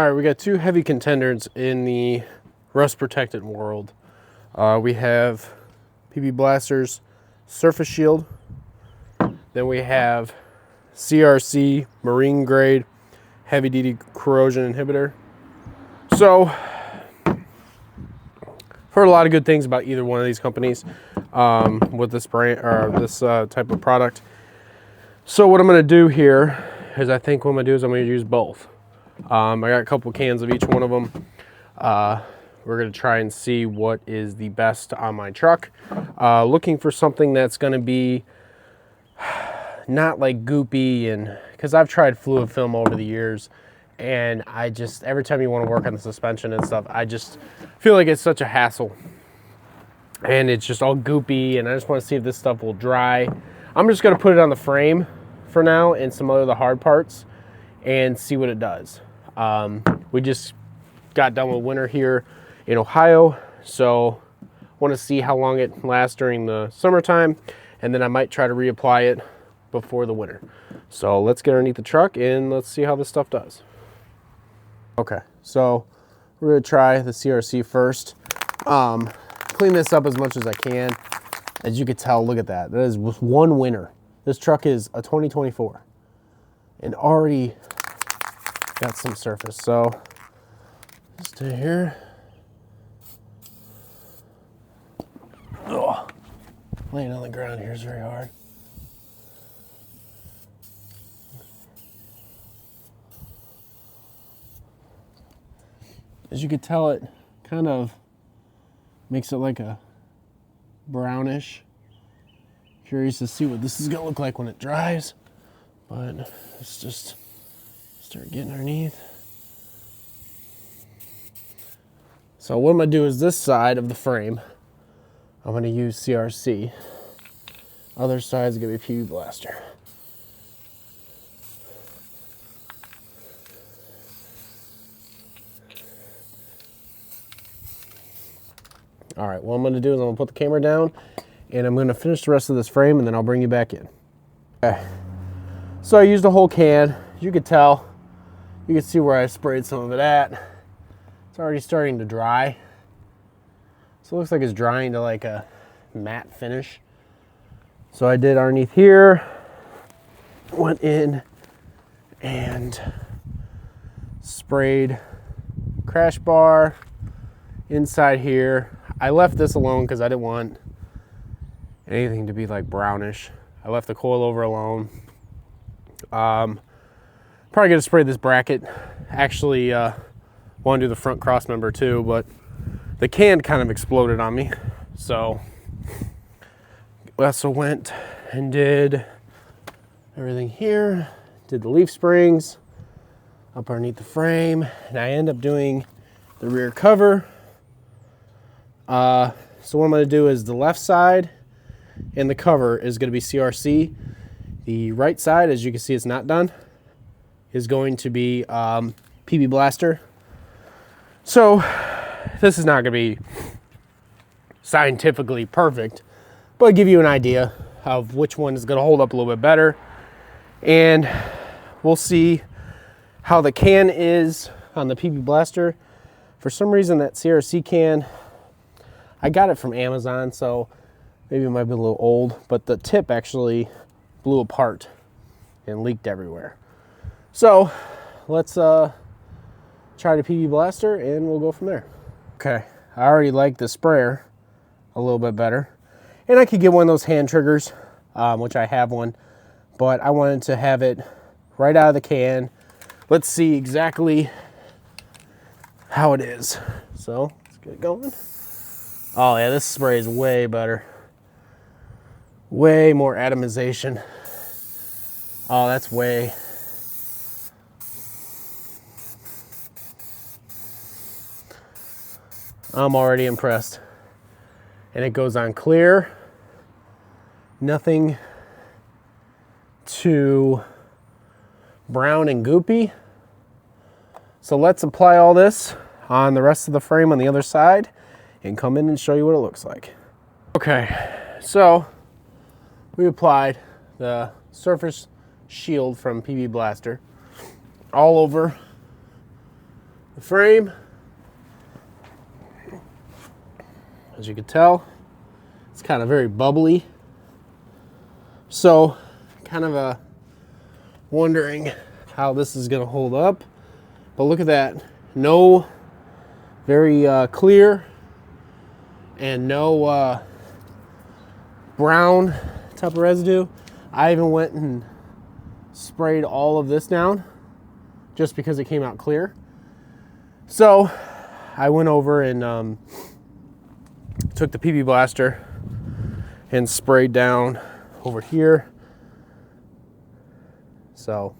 right, we got two heavy contenders in the rust protectant world. We have PB Blaster's Surface Shield. Then we have CRC marine grade heavy duty corrosion inhibitor. So, I've heard a lot of good things about either one of these companies with this brand or this type of product. So what I'm going to do here is I'm going to use both. I got a couple cans of each one of them. We're going to try and see what is the best on my truck. Looking for something that's going to be not like goopy, and because I've tried fluid film over the years, and I just, every time you want to work on the suspension and stuff, I just feel like it's such a hassle. And it's just all goopy, and I just want to see if this stuff will dry. I'm just going to put it on the frame for now and some other the hard parts and see what it does. We just got done with winter here in Ohio, so want to see how long it lasts during the summertime, and then I might try to reapply it before the winter. So let's get underneath the truck and let's see how this stuff does. Okay, so we're gonna try the CRC first. Clean this up as much as I can. As you can tell, look at that. That is with one winter. This truck is a 2024 and already got some surface. So stay here. Oh, laying on the ground here is very hard. As you can tell, it kind of makes it like a brownish. Curious to see what this is gonna look like when it dries, but let's just start getting underneath. So what I'm gonna do is this side of the frame, I'm gonna use CRC. Other side is gonna be PB Blaster. All right, what I'm gonna do is I'm gonna put the camera down and I'm gonna finish the rest of this frame and then I'll bring you back in. Okay, so I used a whole can. You could tell, you can see where I sprayed some of it at. It's already starting to dry. So it looks like it's drying to like a matte finish. So I did underneath here, went in and sprayed crash bar inside here. I left this alone because I didn't want anything to be like brownish. I left the coilover alone. Probably gonna spray this bracket. Actually, want to do the front cross member too, but the can kind of exploded on me. So we also went and did everything here. Did the leaf springs up underneath the frame, and I end up doing the rear cover. So what I'm going to do is the left side and the cover is going to be CRC. The right side, as you can see, it's not done, is going to be PB Blaster. So this is not going to be scientifically perfect, but I'll give you an idea of which one is going to hold up a little bit better. And we'll see how the can is on the PB Blaster. For some reason, that CRC can, I got it from Amazon, so maybe it might be a little old, but the tip actually blew apart and leaked everywhere. So let's try the PB Blaster and we'll go from there. Okay, I already like the sprayer a little bit better. And I could get one of those hand triggers, which I have one, but I wanted to have it right out of the can. Let's see exactly how it is. So let's get it going. Oh yeah, this spray is way better. Way more atomization. Oh, that's way. I'm already impressed. And it goes on clear. Nothing too brown and goopy. So let's apply all this on the rest of the frame on the other side and come in and show you what it looks like. Okay, so we applied the Surface Shield from PB Blaster all over the frame. As you can tell, it's kind of very bubbly. So, kind of wondering how this is going to hold up. But look at that. No, very clear and no brown type of residue. I even went and sprayed all of this down just because it came out clear. So I went over and took the PB Blaster and sprayed down over here. So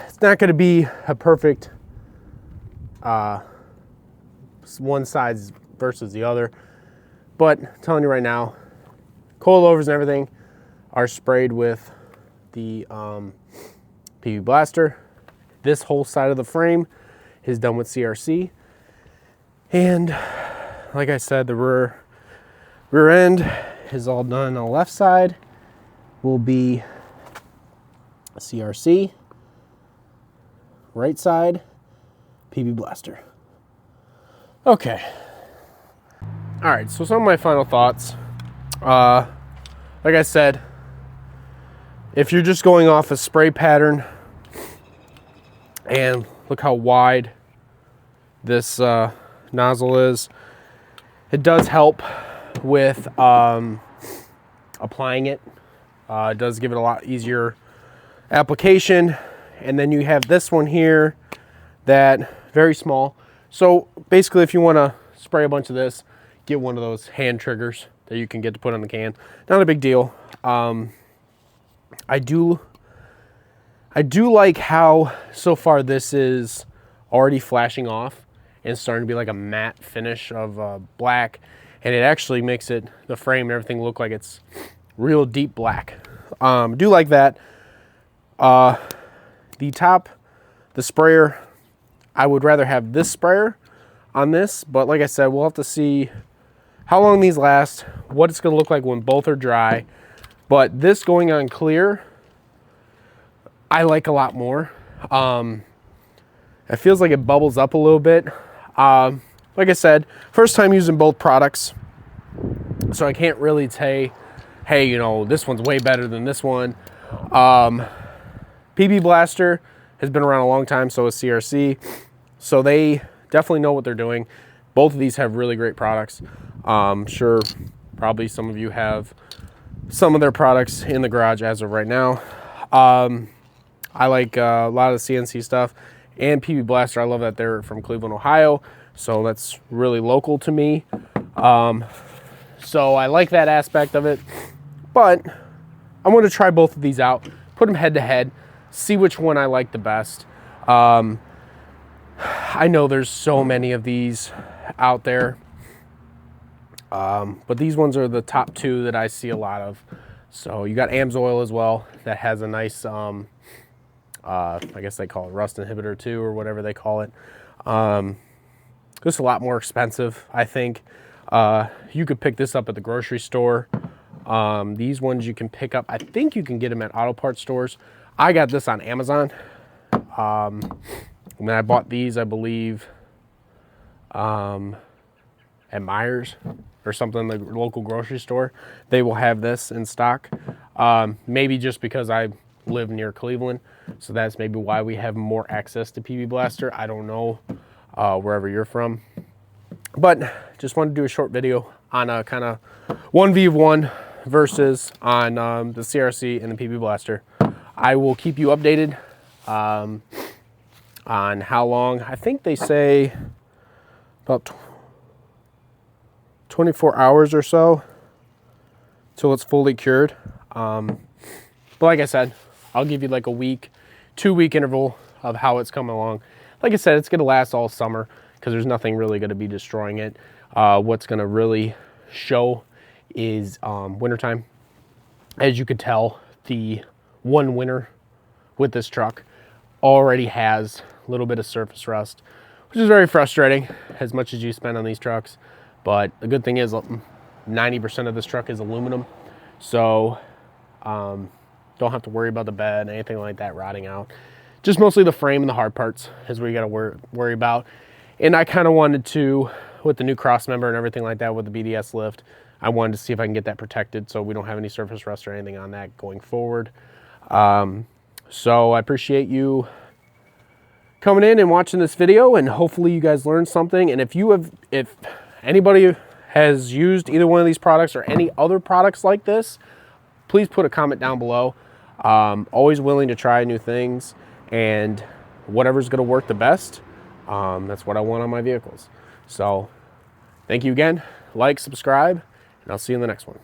it's not going to be a perfect one side versus the other, but I'm telling you right now, coilovers and everything are sprayed with the PB Blaster. This whole side of the frame is done with CRC, and like I said, the rear end is all done on the left side. Will be CRC. Right side, PB Blaster. Okay. All right, so some of my final thoughts. Like I said, if you're just going off a spray pattern, and look how wide this nozzle is, it does help with applying it. It does give it a lot easier application. And then you have this one here that very small. So basically, if you want to spray a bunch of this, get one of those hand triggers that you can get to put on the can. Not a big deal. I do like how so far this is already flashing off and starting to be like a matte finish of black, and it actually makes it, the frame and everything, look like it's real deep black. Do like that. The top, the sprayer, I would rather have this sprayer on this, but like I said, we'll have to see how long these last, what it's going to look like when both are dry. But this going on clear, I like a lot more. It feels like it bubbles up a little bit. Like I said, first time using both products, so I can't really say, hey, you know, this one's way better than this one. PB Blaster has been around a long time, so is CRC. So they definitely know what they're doing. Both of these have really great products. Sure, probably some of you have some of their products in the garage as of right now. I like a lot of the CNC stuff. And PB Blaster, I love that they're from Cleveland, Ohio. So that's really local to me. So I like that aspect of it. But I want to try both of these out, put them head to head, see which one I like the best. I know there's so many of these out there, but these ones are the top two that I see a lot of. So you got AMSOIL as well, that has a nice, I guess they call it rust inhibitor too, or whatever they call it. Just a lot more expensive, I think. You could pick this up at the grocery store. These ones you can pick up, I think you can get them at auto parts stores. I got this on Amazon. When I bought these, I believe, at Myers or something, the local grocery store, they will have this in stock. Maybe just because I live near Cleveland, so that's maybe why we have more access to PB Blaster. I don't know wherever you're from, but just wanted to do a short video on a kind of 1v1 versus on the CRC and the PB Blaster. I will keep you updated on how long. I think they say about 24 hours or so till it's fully cured. But like I said, I'll give you like a week, 2-week interval of how it's coming along. Like I said, it's going to last all summer because there's nothing really going to be destroying it. What's going to really show is wintertime. As you could tell, the one winter with this truck already has a little bit of surface rust, which is very frustrating as much as you spend on these trucks. But the good thing is 90% of this truck is aluminum, so don't have to worry about the bed, anything like that rotting out. just mostly the frame and the hard parts is what you got to worry about. And I kind of wanted to, with the new cross member and everything like that with the BDS lift, I wanted to see if I can get that protected so we don't have any surface rust or anything on that going forward. So I appreciate you coming in and watching this video, and hopefully you guys learned something. And if anybody has used either one of these products or any other products like this, please put a comment down below. Always willing to try new things, and whatever's going to work the best, that's what I want on my vehicles. So thank you again. Like, subscribe, and I'll see you in the next one.